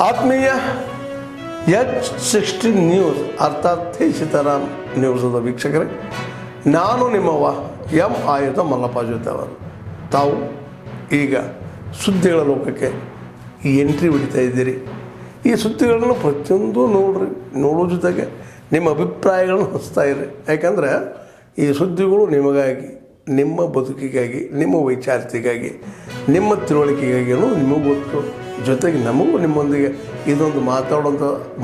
ಆತ್ಮೀಯ H16 news ಅರ್ಥಾತ್ ಸೀತಾರಾಮ್ ನ್ಯೂಸದ ವೀಕ್ಷಕರೇ, ನಾನು ನಿಮ್ಮವ ಎಂ ಆಯುಧ ಮಲ್ಲಪ್ಪ ಜೊತೆ ಅವರು. ತಾವು ಈಗ ಸುದ್ದಿಗಳ ಲೋಕಕ್ಕೆ ಎಂಟ್ರಿ ಹೊಡಿತಾ ಇದ್ದೀರಿ. ಈ ಸುದ್ದಿಗಳನ್ನು ಪ್ರತಿಯೊಂದು ನೋಡೋ ಜೊತೆಗೆ ನಿಮ್ಮ ಅಭಿಪ್ರಾಯಗಳನ್ನು ಹಂಚ್ತಾ ಇರಿ. ಯಾಕಂದರೆ ಈ ಸುದ್ದಿಗಳು ನಿಮಗಾಗಿ, ನಿಮ್ಮ ಬದುಕಿಗಾಗಿ, ನಿಮ್ಮ ವೈಚಾರಿಕೆಗಾಗಿ, ನಿಮ್ಮ ತಿಳುವಳಿಕೆಗಾಗಿಯೂ ನಿಮಗೂ ಗೊತ್ತು. ಜೊತೆಗೆ ನಮಗೂ ನಿಮ್ಮೊಂದಿಗೆ ಇದೊಂದು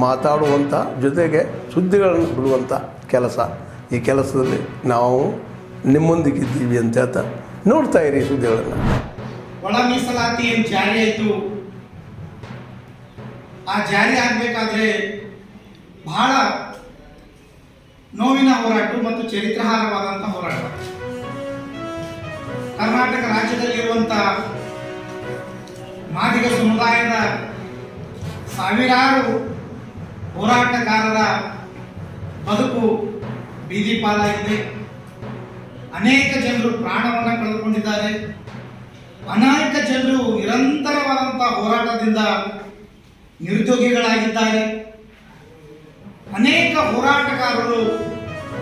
ಮಾತಾಡುವಂಥ ಜೊತೆಗೆ ಸುದ್ದಿಗಳನ್ನು ಬಿಡುವಂಥ ಕೆಲಸ. ಈ ಕೆಲಸದಲ್ಲಿ ನಾವು ನಿಮ್ಮೊಂದಿಗಿದ್ದೀವಿ ಅಂತ ಹೇಳ್ತಾ ನೋಡ್ತಾ ಇರಿ ಸುದ್ದಿಗಳನ್ನು. ಒಳ ಮೀಸಲಾತಿ ಏನು ಜಾರಿ ಆಯಿತು, ಆ ಜಾರಿ ಆಗಬೇಕಾದ್ರೆ ಬಹಳ ನೋವಿನ ಹೋರಾಟ ಮತ್ತು ಚರಿತ್ರಾರ್ಹವಾದಂಥ ಹೋರಾಟ. ಕರ್ನಾಟಕ ರಾಜ್ಯದಲ್ಲಿರುವಂಥ ಮಾದಿಗ ಸಮುದಾಯದ ಸಾವಿರಾರು ಹೋರಾಟಗಾರರ ಬದುಕು ಬೀದಿ ಪಾಲಾಗಿದೆ. ಅನೇಕ ಜನರು ಪ್ರಾಣವನ್ನು ಕಳೆದುಕೊಂಡಿದ್ದಾರೆ. ಅನೇಕ ಜನರು ನಿರಂತರವಾದಂಥ ಹೋರಾಟದಿಂದ ನಿರುದ್ಯೋಗಿಗಳಾಗಿದ್ದಾರೆ. ಅನೇಕ ಹೋರಾಟಗಾರರು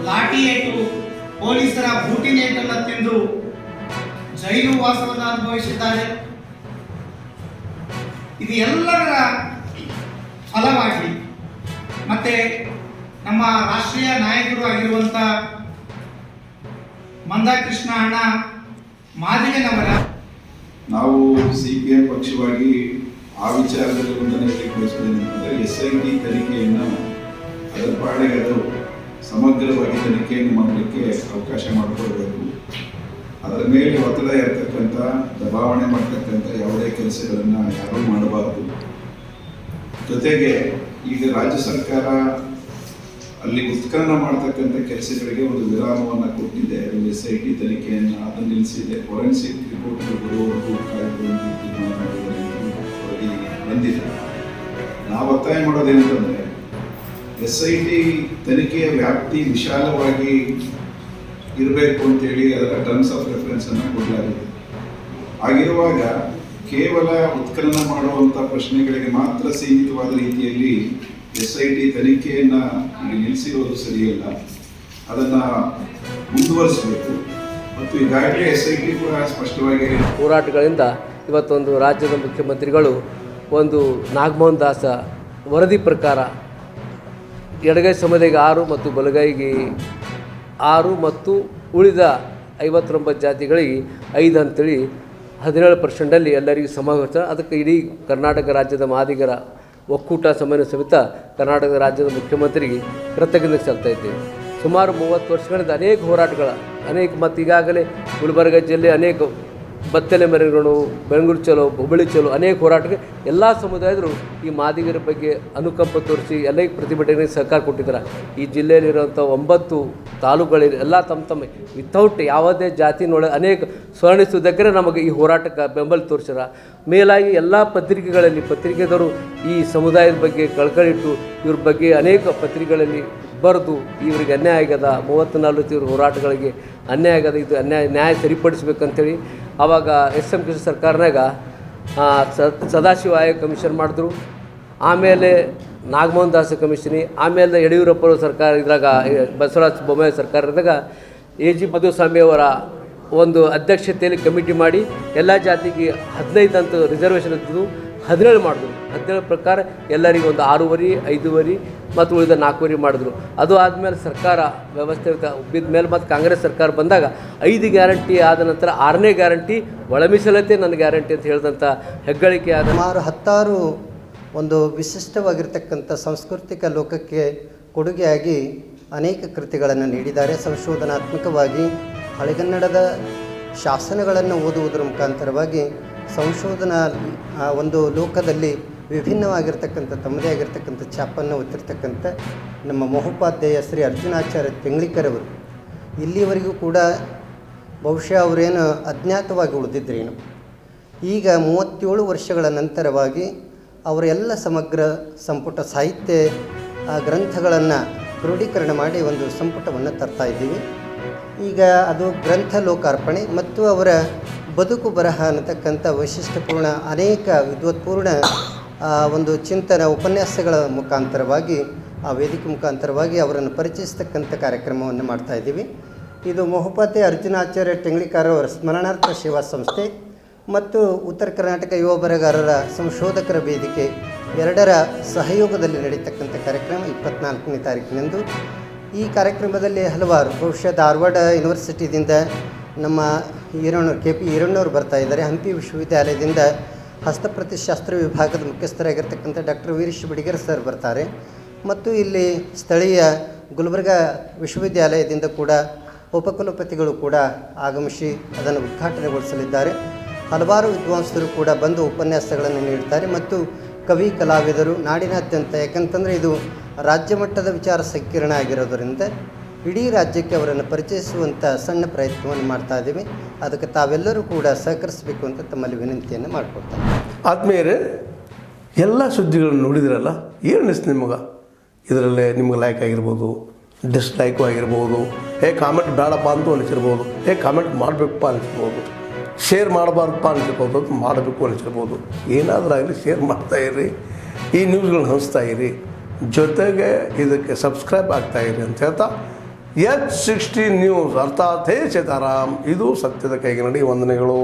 ಲಾಠಿ ಏಟು, ಪೊಲೀಸರ ಬೂಟಿನೇಟನ್ನು ತಿಂದು ಜೈಲು ವಾಸವನ್ನು ಅನುಭವಿಸಿದ್ದಾರೆ. ಇದು ಎಲ್ಲರ ಫಲವಾಗಿ ಮತ್ತೆ ನಮ್ಮ ರಾಷ್ಟ್ರೀಯ ನಾಯಕರು ಆಗಿರುವಂಥ ಮಂದಕೃಷ್ಣ ಅಣ್ಣ ಮಾದಿಗನವರ, ನಾವು CPM ಪಕ್ಷವಾಗಿ ಆ ವಿಚಾರದಲ್ಲಿ ಒಂದನ್ನು ಬಯಸುವುದೇನೆಂದರೆ SIT ತನಿಖೆಯನ್ನು ಅದರ ಪಾಡಿಗೆ ಅದು ಸಮಗ್ರವಾಗಿ ತನಿಖೆಯನ್ನು ಮಾಡಲಿಕ್ಕೆ ಅವಕಾಶ ಮಾಡಿಕೊಡಬೇಕು. ಅದರ ಮೇಲೆ ಒತ್ತಡ ಇರತಕ್ಕಂಥ, ದಬಾವಣೆ ಮಾಡ್ತಕ್ಕಂಥ ಯಾವುದೇ ಕೆಲಸಗಳನ್ನು ಯಾರೂ ಮಾಡಬಾರದು. ಜೊತೆಗೆ ಈಗ ರಾಜ್ಯ ಸರ್ಕಾರ ಅಲ್ಲಿ ಉತ್ಖನನ ಮಾಡ್ತಕ್ಕಂಥ ಕೆಲಸಗಳಿಗೆ ಒಂದು ವಿರಾಮವನ್ನು ಕೊಟ್ಟಿದೆ. SIT ತನಿಖೆಯನ್ನು ಅದನ್ನು ನಿಲ್ಲಿಸಿದೆ. ಫೊರೆನ್ಸಿಕ್ ರಿಪೋರ್ಟ್ಗಳು ಬರುವವರೆಗೂ ಕಾಯ್ದುಕೊಂಡು ತೀರ್ಮಾನ ಮಾಡುವುದರಲ್ಲಿ ಬಂದಿದೆ. ನಾವು ಒತ್ತಾಯ ಮಾಡೋದೇನಂತಂದರೆ SIT ತನಿಖೆಯ ವ್ಯಾಪ್ತಿ ವಿಶಾಲವಾಗಿ ಇರಬೇಕು ಅಂತೇಳಿ ಅದರ ಟರ್ಮ್ಸ್ ಆಫ್ ರೆಫರೆನ್ಸನ್ನು ಕೊಡಲಾಗಿದೆ. ಹಾಗಿರುವಾಗ ಕೇವಲ ಉತ್ಖನನ ಮಾಡುವಂಥ ಪ್ರಶ್ನೆಗಳಿಗೆ ಮಾತ್ರ ಸೀಮಿತವಾದ ರೀತಿಯಲ್ಲಿ SIT ತನಿಖೆಯನ್ನು ಈಗ ನಿಲ್ಲಿಸಿರೋದು ಸರಿಯಲ್ಲ. ಅದನ್ನು ಮುಂದುವರಿಸಬೇಕು. ಮತ್ತು ಈಗಾಗಲೇ SIT ಕೂಡ ಸ್ಪಷ್ಟವಾಗಿ ಹೋರಾಟಗಳಿಂದ ಇವತ್ತೊಂದು ರಾಜ್ಯದ ಮುಖ್ಯಮಂತ್ರಿಗಳು ಒಂದು ನಾಗಮೋಹನ್ ದಾಸ ವರದಿ ಪ್ರಕಾರ ಎಡಗೈ ಸಮುದಾಯಕ್ಕೆ 6 ಮತ್ತು ಬಲಗೈಗೆ 6 ಮತ್ತು ಉಳಿದ 59 ಜಾತಿಗಳಿಗೆ 5 ಅಂತೇಳಿ 17% ಎಲ್ಲರಿಗೂ ಸಮಾವೇಶ. ಅದಕ್ಕೆ ಇಡೀ ಕರ್ನಾಟಕ ರಾಜ್ಯದ ಮಾದಿಗರ ಒಕ್ಕೂಟ ಸಮನ್ವಯ ಸಮಿತಿ ಕರ್ನಾಟಕ ರಾಜ್ಯದ ಮುಖ್ಯಮಂತ್ರಿಗೆ ಕೃತಜ್ಞತೆ ಸಲ್ಲಿಸ್ತಾ ಇದ್ದೇವೆ. ಸುಮಾರು 30 ವರ್ಷಗಳಿಂದ ಅನೇಕ ಹೋರಾಟಗಳ ಮತ್ತು ಈಗಾಗಲೇ ಗುಲ್ಬರ್ಗ ಜಿಲ್ಲೆ ಅನೇಕ ಬತ್ತಲೆ ಮೆರವಣಿಗೆಗಳು, ಬೆಂಗಳೂರು ಚಲೋ, ಹುಬ್ಬಳ್ಳಿ ಚಲೋ, ಅನೇಕ ಹೋರಾಟಕ್ಕೆ ಎಲ್ಲ ಸಮುದಾಯದರು ಈ ಮಾದಿಗರ ಬಗ್ಗೆ ಅನುಕಂಪ ತೋರಿಸಿ ಎಲ್ಲ ಪ್ರತಿಭಟನೆಗೆ ಸಹಕಾರ ಕೊಟ್ಟಿದ್ದಾರೆ. ಈ ಜಿಲ್ಲೆಯಲ್ಲಿರುವಂಥ 9 ತಾಲೂಕುಗಳಲ್ಲಿ ಎಲ್ಲ ತಮ್ಮ ವಿತೌಟ್ ಯಾವುದೇ ಜಾತಿನೊಳಗೆ ಅನೇಕ ಸ್ವರ್ಣಿಸುವುದಕ್ಕೆ ನಮಗೆ ಈ ಹೋರಾಟಕ್ಕೆ ಬೆಂಬಲ ತೋರಿಸ್ಯಾರ. ಮೇಲಾಗಿ ಎಲ್ಲ ಪತ್ರಿಕೆದವರು ಈ ಸಮುದಾಯದ ಬಗ್ಗೆ ಕಳ್ಕಳಿಟ್ಟು ಇವ್ರ ಬಗ್ಗೆ ಅನೇಕ ಪತ್ರಿಕೆಗಳಲ್ಲಿ ಬರೆದು ಇವರಿಗೆ ಅನ್ಯಾಯ ಆಗ್ಯದ, 30-40 ಇವ್ರ ಹೋರಾಟಗಳಿಗೆ ಅನ್ಯಾಯ ಆಗ್ಯದ, ಇದು ನ್ಯಾಯ ಸರಿಪಡಿಸ್ಬೇಕಂತೇಳಿ ಆವಾಗ SM ಕೃಷ್ಣ ಸರ್ಕಾರನಾಗ ಸದಾಶಿವ ಆಯೋಗ ಕಮಿಷನ್ ಮಾಡಿದ್ರು. ಆಮೇಲೆ ನಾಗಮೋಹನ್ ದಾಸ ಕಮಿಷನಿ, ಆಮೇಲೆ ಯಡಿಯೂರಪ್ಪ ಸರ್ಕಾರ ಇದ್ರಾಗ ಬಸವರಾಜ ಬೊಮ್ಮಾಯಿ ಸರ್ಕಾರದಾಗ AG ಮಧುಸ್ವಾಮಿಯವರ ಒಂದು ಅಧ್ಯಕ್ಷತೆಯಲ್ಲಿ ಕಮಿಟಿ ಮಾಡಿ ಎಲ್ಲ ಜಾತಿಗೆ 15 ಅಂತ ರಿಸರ್ವೇಷನ್ ಇದ್ದು 17 ಮಾಡಿದ್ರು. 17 ಪ್ರಕಾರ ಎಲ್ಲರಿಗೂ ಒಂದು 6.5, 5.5 ಮತ್ತು ಉಳಿದ 4.5 ಮಾಡಿದ್ರು. ಅದು ಆದಮೇಲೆ ಸರ್ಕಾರ ವ್ಯವಸ್ಥೆ ಬಿದ್ದ ಮೇಲೆ ಮತ್ತು ಕಾಂಗ್ರೆಸ್ ಸರ್ಕಾರ ಬಂದಾಗ 5 ಗ್ಯಾರಂಟಿ ಆದ ನಂತರ 6ನೇ ಗ್ಯಾರಂಟಿ ಒಳ ಮೀಸಲಾತಿ ನನ್ನ ಗ್ಯಾರಂಟಿ ಅಂತ ಹೇಳಿದಂಥ ಹೆಗ್ಗಳಿಕೆ ಆದ ಸುಮಾರು 16 ಒಂದು ವಿಶಿಷ್ಟವಾಗಿರ್ತಕ್ಕಂಥ ಸಾಂಸ್ಕೃತಿಕ ಲೋಕಕ್ಕೆ ಕೊಡುಗೆಯಾಗಿ ಅನೇಕ ಕೃತಿಗಳನ್ನು ನೀಡಿದ್ದಾರೆ. ಸಂಶೋಧನಾತ್ಮಕವಾಗಿ ಹಳೆಗನ್ನಡದ ಶಾಸನಗಳನ್ನು ಓದುವುದರ ಮುಖಾಂತರವಾಗಿ ಸಂಶೋಧನಾ ಒಂದು ಲೋಕದಲ್ಲಿ ವಿಭಿನ್ನವಾಗಿರ್ತಕ್ಕಂಥ ತಮ್ಮದೇ ಆಗಿರ್ತಕ್ಕಂಥ ಛಾಪನ್ನು ಒತ್ತಿರ್ತಕ್ಕಂಥ ನಮ್ಮ ಮಹೋಪಾಧ್ಯಾಯ ಶ್ರೀ ಅರ್ಜುನಾಚಾರ್ಯ ತೆಂಗ್ಳಿಕರವರು ಇಲ್ಲಿವರೆಗೂ ಕೂಡ ಬಹುಶಃ ಅವರೇನು ಅಜ್ಞಾತವಾಗಿ ಉಳಿದಿದ್ರೇನು. ಈಗ 37 ವರ್ಷಗಳ ನಂತರವಾಗಿ ಅವರೆಲ್ಲ ಸಮಗ್ರ ಸಂಪುಟ ಸಾಹಿತ್ಯ ಗ್ರಂಥಗಳನ್ನು ಕ್ರೋಢೀಕರಣ ಮಾಡಿ ಒಂದು ಸಂಪುಟವನ್ನು ತರ್ತಾ ಇದ್ದೀವಿ. ಈಗ ಅದು ಗ್ರಂಥ ಲೋಕಾರ್ಪಣೆ ಮತ್ತು ಅವರ ಬದುಕು ಬರಹ ಅನ್ನತಕ್ಕಂಥ ವೈಶಿಷ್ಟ್ಯಪೂರ್ಣ ಅನೇಕ ವಿದ್ವತ್ಪೂರ್ಣ ಒಂದು ಚಿಂತನ ಉಪನ್ಯಾಸಗಳ ಮುಖಾಂತರವಾಗಿ ಆ ವೇದಿಕೆ ಮುಖಾಂತರವಾಗಿ ಅವರನ್ನು ಪರಿಚಯಿಸ್ತಕ್ಕಂಥ ಕಾರ್ಯಕ್ರಮವನ್ನು ಮಾಡ್ತಾ ಇದ್ದೀವಿ. ಇದು ಮಹೋಪಾಧ್ಯಾಯ ಅರ್ಜುನಾಚಾರ್ಯ ಟೆಂಗ್ಳಿಕಾರ್ ಅವರ ಸ್ಮರಣಾರ್ಥ ಸೇವಾ ಸಂಸ್ಥೆ ಮತ್ತು ಉತ್ತರ ಕರ್ನಾಟಕ ಯುವ ಬರಹಗಾರರ ಸಂಶೋಧಕರ ವೇದಿಕೆ ಎರಡರ ಸಹಯೋಗದಲ್ಲಿ ನಡೀತಕ್ಕಂಥ ಕಾರ್ಯಕ್ರಮ 24ನೇ ತಾರೀಕಿನಂದು. ಈ ಕಾರ್ಯಕ್ರಮದಲ್ಲಿ ಹಲವಾರು ಬಹುಶಃ ಧಾರವಾಡ ಯೂನಿವರ್ಸಿಟಿದಿಂದ ನಮ್ಮ KP ಈರಣ್ಣವರು ಬರ್ತಾ ಇದ್ದಾರೆ. ಹಂಪಿ ವಿಶ್ವವಿದ್ಯಾಲಯದಿಂದ ಹಸ್ತಪ್ರತಿಶಾಸ್ತ್ರ ವಿಭಾಗದ ಮುಖ್ಯಸ್ಥರಾಗಿರ್ತಕ್ಕಂಥ ಡಾಕ್ಟರ್ ವೀರೇಶ್ ಬಿಡಿಗರ್ ಸರ್ ಬರ್ತಾರೆ. ಮತ್ತು ಇಲ್ಲಿ ಸ್ಥಳೀಯ ಗುಲ್ಬರ್ಗಾ ವಿಶ್ವವಿದ್ಯಾಲಯದಿಂದ ಕೂಡ ಉಪಕುಲಪತಿಗಳು ಕೂಡ ಆಗಮಿಸಿ ಅದನ್ನು ಉದ್ಘಾಟನೆಗೊಳಿಸಲಿದ್ದಾರೆ. ಹಲವಾರು ವಿದ್ವಾಂಸರು ಕೂಡ ಬಂದು ಉಪನ್ಯಾಸಗಳನ್ನು ನೀಡ್ತಾರೆ ಮತ್ತು ಕವಿ ಕಲಾವಿದರು ನಾಡಿನಾದ್ಯಂತ, ಯಾಕಂತಂದರೆ ಇದು ರಾಜ್ಯ ಮಟ್ಟದ ವಿಚಾರ ಸಂಕಿರಣ ಆಗಿರೋದರಿಂದ ಇಡೀ ರಾಜ್ಯಕ್ಕೆ ಅವರನ್ನು ಪರಿಚಯಿಸುವಂಥ ಸಣ್ಣ ಪ್ರಯತ್ನವನ್ನು ಮಾಡ್ತಾ ಇದ್ದೀವಿ. ಅದಕ್ಕೆ ತಾವೆಲ್ಲರೂ ಕೂಡ ಸಹಕರಿಸಬೇಕು ಅಂತ ತಮ್ಮಲ್ಲಿ ವಿನಂತಿಯನ್ನು ಮಾಡಿಕೊಡ್ತಾರೆ. ಆದ್ಮೇಲೆ ಎಲ್ಲ ಸುದ್ದಿಗಳನ್ನು ನೋಡಿದ್ರಲ್ಲ, ಏನು ಅನಿಸ್ತು ನಿಮಗೆ? ಇದರಲ್ಲೇ ನಿಮ್ಗೆ ಲೈಕ್ ಆಗಿರ್ಬೋದು, ಡಿಸ್ಲೈಕು ಆಗಿರ್ಬೋದು, ಕಾಮೆಂಟ್ ಬೇಡಪ್ಪ ಅಂತೂ ಅನಿಸಿರ್ಬೋದು, ಕಾಮೆಂಟ್ ಮಾಡಬೇಕಪ್ಪ ಅನಿಸ್ಬೋದು, ಶೇರ್ ಮಾಡಬಾರ್ದಪ್ಪ ಅನಿಸಿರ್ಬೋದು, ಅದು ಮಾಡಬೇಕು ಅನಿಸಿರ್ಬೋದು. ಏನಾದರೂ ಆಗಲಿ ಶೇರ್ ಮಾಡ್ತಾಯಿರಿ, ಈ ನ್ಯೂಸ್ಗಳನ್ನ ಹಂಚ್ತಾ ಇರಿ, ಜೊತೆಗೆ ಇದಕ್ಕೆ ಸಬ್ಸ್ಕ್ರೈಬ್ ಆಗ್ತಾಯಿರಿ ಅಂತ ಹೇಳ್ತಾ H16 ನ್ಯೂಸ್ ಅರ್ಥಾತ್ ಹೇ ಸೀತಾರಾಮ್, ಇದು ಸತ್ಯದ ಕೈಗೆ ನಡಿ. ವಂದನೆಗಳು.